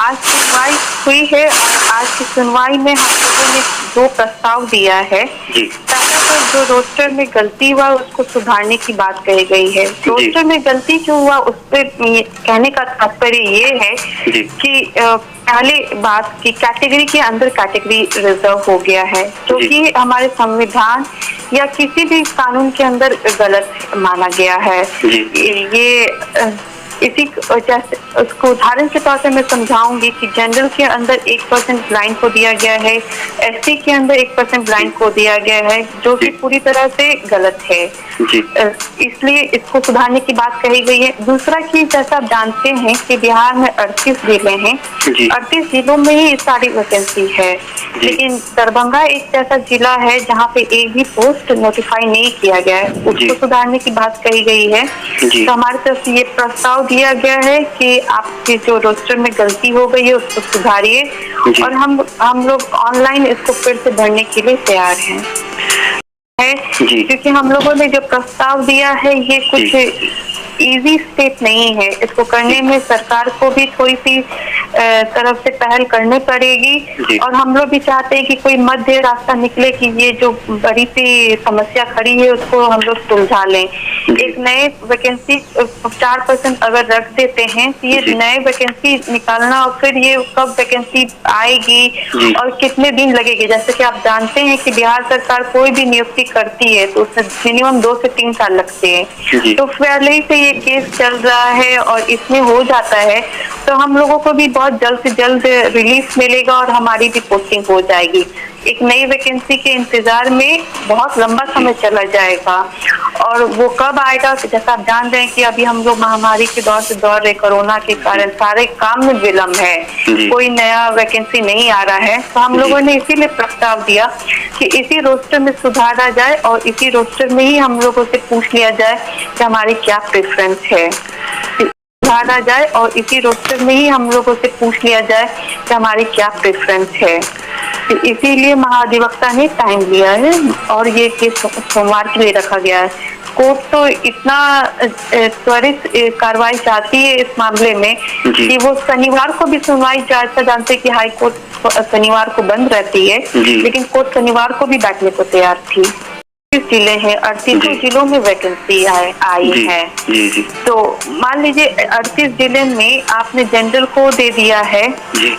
आज सुनवाई हुई है और आज की सुनवाई में हम लोगों ने 2 प्रस्ताव दिया है। पहला तो जो रोस्टर में गलती हुआ उसको सुधारने की बात कही गई है। रोस्टर में गलती जो हुआ उस पर कहने का तात्पर्य ये है कि पहले बात की कैटेगरी के अंदर कैटेगरी रिजर्व हो गया है, जो कि हमारे संविधान या किसी भी कानून के अंदर गलत माना गया है। ये इसी जैसे उसको उदाहरण के तौर पे मैं समझाऊंगी कि जनरल के अंदर 1% ब्लाइंड को दिया गया है, एससी के अंदर 1% ब्लाइंड को दिया गया है, जो कि पूरी तरह से गलत है। इसलिए इसको सुधारने की बात कही गई है। दूसरा कि जैसा आप जानते हैं कि बिहार में 38 जिले हैं, 38 जिलों में ही सारी वैकेंसी है, लेकिन दरभंगा एक ऐसा जिला है जहाँ पे एक भी पोस्ट नोटिफाई नहीं किया गया है, उसको सुधारने की बात कही गई है। तो हमारी तरफ से ये प्रस्ताव दिया गया है कि आपके जो रोस्टर में गलती हो गई है उसको सुधारिए, और हम लोग ऑनलाइन इसको फिर से भरने के लिए तैयार हैं। क्योंकि हम लोगों ने जो प्रस्ताव दिया है ये कुछ इजी स्टेप नहीं है, इसको करने में सरकार को भी थोड़ी सी तरफ से पहल करनी पड़ेगी, और हम लोग भी चाहते हैं कि कोई मध्य रास्ता निकले कि ये जो बड़ी सी समस्या खड़ी है उसको हम लोग सुलझा लें। एक नए वैकेंसी 4% अगर रख देते हैं तो ये नए वैकेंसी निकालना और फिर ये कब वैकेंसी आएगी और कितने दिन लगेगी। जैसे कि आप जानते हैं कि बिहार सरकार कोई भी नियुक्ति करती है तो उसमें मिनिमम 2 से 3 साल लगते हैं। तो पहले ही से ये केस चल रहा है और इसमें हो जाता है, तो हम लोगों को भी बहुत जल्द से जल्द रिलीफ मिलेगा और हमारी भी पोस्टिंग हो जाएगी। एक नई वैकेंसी के इंतजार में बहुत लंबा समय चला जाएगा, और वो कब आएगा जैसा आप जान रहे हैं कि अभी हम लोग महामारी के दौर से दौड़ रहे, कोरोना के कारण सारे काम में विलम्ब है, कोई नया वैकेंसी नहीं आ रहा है। तो हम लोगों ने इसीलिए प्रस्ताव दिया कि इसी रोस्टर में सुधारा जाए और इसी रोस्टर में ही हम लोगों से पूछ लिया जाए कि हमारी क्या प्रेफरेंस है, सुधारा जाए और इसी रोस्टर में ही हम लोगों से पूछ लिया जाए कि हमारी क्या प्रेफरेंस है। इसीलिए महाधिवक्ता ने टाइम लिया है और ये केस सोमवार के लिए रखा गया है। कोर्ट तो इतना त्वरित कार्रवाई चाहती है इस मामले में कि वो शनिवार को भी सुनवाई जानते कि हाई कोर्ट शनिवार को बंद रहती है, लेकिन कोर्ट शनिवार को भी बैठने को तैयार थी। जिले हैं 38 जिलों में वैकेंसी आई है। तो मान लीजिए 38 जिले में आपने जनरल को दे दिया है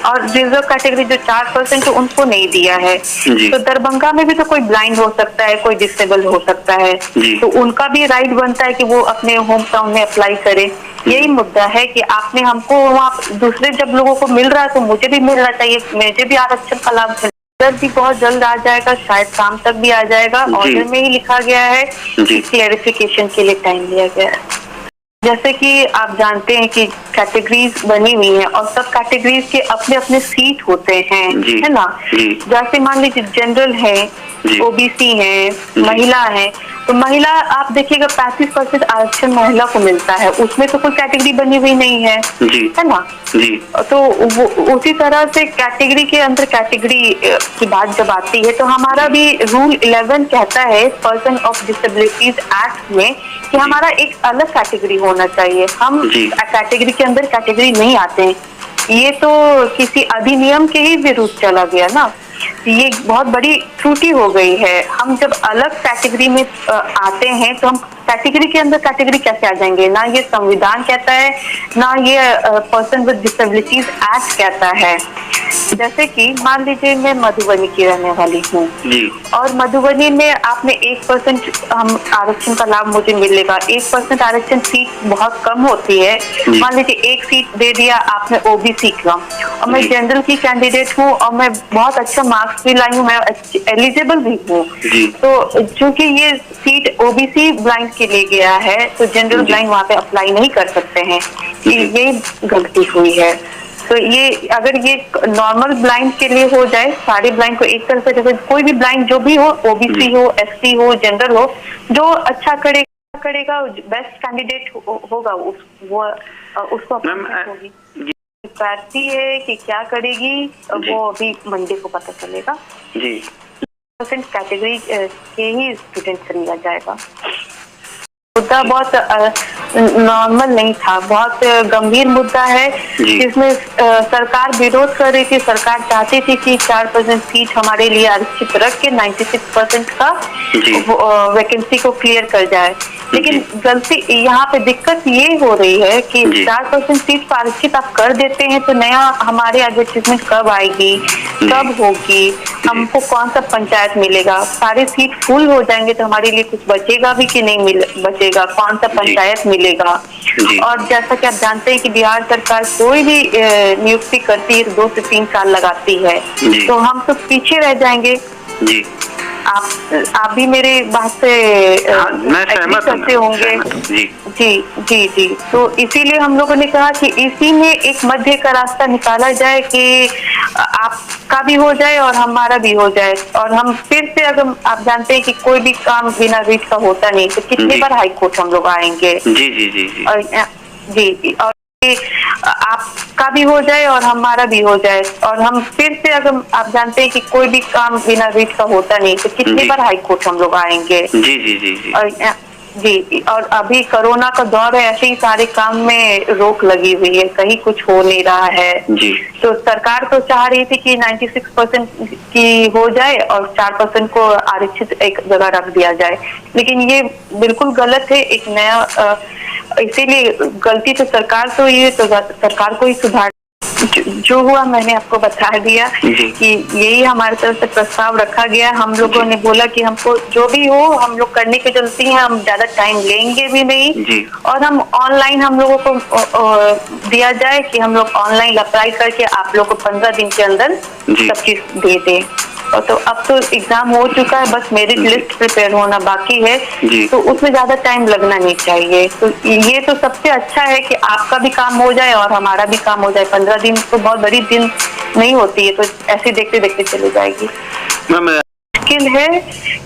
और रिजर्व कैटेगरी जो 4% उनको नहीं दिया है, तो दरभंगा में भी तो कोई ब्लाइंड हो सकता है, कोई डिसेबल हो सकता है, तो उनका भी राइट बनता है कि वो अपने होम टाउन में अप्लाई करे। यही मुद्दा है कि आपने हमको वहाँ दूसरे जब लोगों को मिल रहा है तो मुझे भी मिलना चाहिए, मुझे भी आरक्षण का लाभ भी बहुत जल्द आ जाएगा, शायद शाम तक भी आ जाएगा। ऑर्डर में ही लिखा गया है कि क्लैरिफिकेशन के लिए टाइम लिया गया है। जैसे कि आप जानते हैं कि कैटेगरीज बनी हुई हैं और सब कैटेगरीज के अपने अपने सीट होते हैं, है ना। जैसे मान लीजिए जनरल है, ओबीसी है, महिला है, तो महिला आप देखिएगा 35% आरक्षण महिला को मिलता है, उसमें तो कोई कैटेगरी बनी हुई नहीं है ना। तो वो उसी तरह से कैटेगरी के अंदर कैटेगरी की बात जब आती है तो हमारा भी रूल 11 कहता है पर्सन ऑफ डिसेबिलिटीज एक्ट में कि हमारा एक अलग कैटेगरी होना चाहिए। हम कैटेगरी के अंदर कैटेगरी नहीं आते हैं, ये तो किसी अधिनियम के ही विरुद्ध चला गया ना। ये बहुत बड़ी त्रुटि हो गई है। हम जब अलग कैटेगरी में आते हैं तो हम कैटेगरी के अंदर कैटेगरी कैसे आ जाएंगे? ना ये संविधान कहता है, ना ये पर्सन विद डिसेबिलिटीज एक्ट कहता है। जैसे कि मान लीजिए मैं मधुबनी की रहने वाली हूँ और मधुबनी में आपने 1% हम आरक्षण का लाभ मुझे मिलेगा। 1% आरक्षण सीट बहुत कम होती है। मान लीजिए 1 सीट दे दिया आपने ओबीसी का और मैं जनरल की कैंडिडेट हूँ और मैं बहुत अच्छा मार्क्स भी लाई हूँ, मैं एलिजिबल भी हूँ, तो चूंकि ये सीट ओबीसी ब्लाइंड के लिए गया है तो जनरल ब्लाइंड वहाँ पे अप्लाई नहीं कर सकते हैं। ये गलती हुई है। तो ये अगर ये नॉर्मल ब्लाइंड के लिए हो जाए, सारे ब्लाइंड को एक तरह से, जैसे कोई भी ब्लाइंड जो भी हो, ओबीसी हो, एससी हो, जनरल हो, जो अच्छा करेगा बेस्ट कैंडिडेट होगा उसको होगी। प्रार्थी है कि क्या करेगी वो अभी मंडे को पता चलेगा। कैटेगरी के ही स्टूडेंट से लिया जाएगा। मुद्दा बहुत नॉर्मल नहीं था, बहुत गंभीर मुद्दा है जिसमें सरकार विरोध कर रही थी। सरकार चाहती थी कि 4% सीट हमारे लिए आरक्षित रख के 96% का वैकेंसी को क्लियर कर जाए। लेकिन गलती यहाँ पे दिक्कत ये हो रही है कि 4% सीट आरक्षित आप कर देते हैं तो नया हमारे एडवर्टाइजमेंट कब आएगी, कब होगी, हमको कौन सा पंचायत मिलेगा? सारे सीट फुल हो जाएंगे तो हमारे लिए कुछ बचेगा भी कि नहीं बचेगा, कौन सा पंचायत मिलेगा? और जैसा कि आप जानते हैं कि बिहार सरकार कोई भी नियुक्ति करती है 2 से 3 साल लगाती है, तो हम तो पीछे रह जाएंगे। आप भी मेरे बात से सहमत करते होंगे। जी। तो इसीलिए हम लोगों ने कहा कि इसी में एक मध्य का रास्ता निकाला जाए कि आपका भी हो जाए और हमारा भी हो जाए। और हम फिर से, अगर आप जानते हैं कि कोई भी काम बिना रिट का होता नहीं, तो कितनी बार हाई कोर्ट हम लोग आएंगे। जी। और आपका भी हो जाए और हमारा भी हो जाए। और हम फिर से, अगर आप जानते हैं कि कोई भी काम बिना रिट का होता नहीं, तो कितनी बार हाई कोर्ट हम लोग आएंगे। जी। और अभी कोरोना का दौर है, ऐसे ही सारे काम में रोक लगी हुई है, कहीं कुछ हो नहीं रहा है। तो सरकार तो चाह रही थी कि 96% की हो जाए और 4% को आरक्षित एक जगह रख दिया जाए, लेकिन ये बिल्कुल गलत है। एक नया इसीलिए गलती तो सरकार तो ये तो सरकार को ही सुधार। जो हुआ मैंने आपको बता दिया कि यही हमारे तरफ से प्रस्ताव रखा गया। हम लोगों ने बोला कि हमको जो भी हो हम लोग करने की जल्दी है, हम ज्यादा टाइम लेंगे भी नहीं। और हम ऑनलाइन हम लोगों को दिया जाए कि हम लोग ऑनलाइन अप्लाई करके आप लोग को 15 दिन के अंदर सब चीज दे दें। तो अब तो एग्जाम हो चुका है, बस मेरिट लिस्ट प्रिपेयर होना बाकी है, तो उसमें ज्यादा टाइम लगना नहीं चाहिए। तो ये तो सबसे अच्छा है कि आपका भी काम हो जाए और हमारा भी काम हो जाए। 15 दिन तो बहुत बड़ी दिन नहीं होती है, तो ऐसे देखते देखते चली जाएगी। मुश्किल है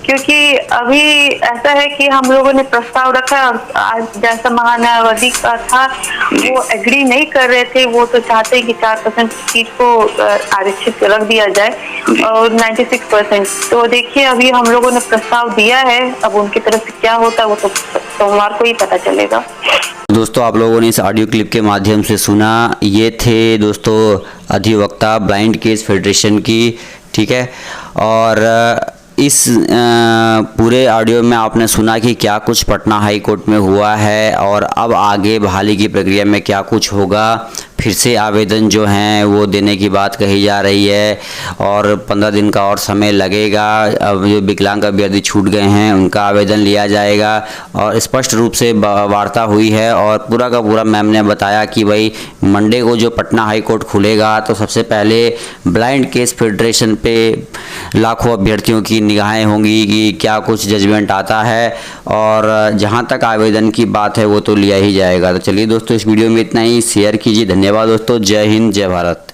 क्योंकि अभी ऐसा है कि हम लोगों ने प्रस्ताव रखा और आज जैसा महान्यायवादी का था वो एग्री नहीं कर रहे थे। वो तो चाहते हैं कि 4% सीट को आरक्षित रख दिया जाए और 96%। तो देखिए अभी हम लोगों ने प्रस्ताव दिया है, अब उनकी तरफ से क्या होता है वो तो सोमवार को ही पता चलेगा। दोस्तों आप लोगों ने इस ऑडियो क्लिप के माध्यम से सुना, ये थे दोस्तों अधिवक्ता ब्लाइंड केस फेडरेशन की, ठीक है। और इस पूरे ऑडियो में आपने सुना कि क्या कुछ पटना हाई कोर्ट में हुआ है और अब आगे बहाली की प्रक्रिया में क्या कुछ होगा। फिर से आवेदन जो हैं वो देने की बात कही जा रही है और 15 दिन का और समय लगेगा। अब जो विकलांग अभ्यर्थी छूट गए हैं उनका आवेदन लिया जाएगा और स्पष्ट रूप से वार्ता हुई है और पूरा का पूरा मैम ने बताया कि भाई मंडे को जो पटना हाई कोर्ट खुलेगा तो सबसे पहले ब्लाइंड केस फेडरेशन पे लाखों अभ्यर्थियों की निगाहें होंगी कि क्या कुछ जजमेंट आता है और जहां तक आवेदन की बात है वो तो लिया ही जाएगा। तो चलिए दोस्तों इस वीडियो में इतना ही, शेयर कीजिए। धन्यवाद दोस्तों, जय हिंद जय भारत।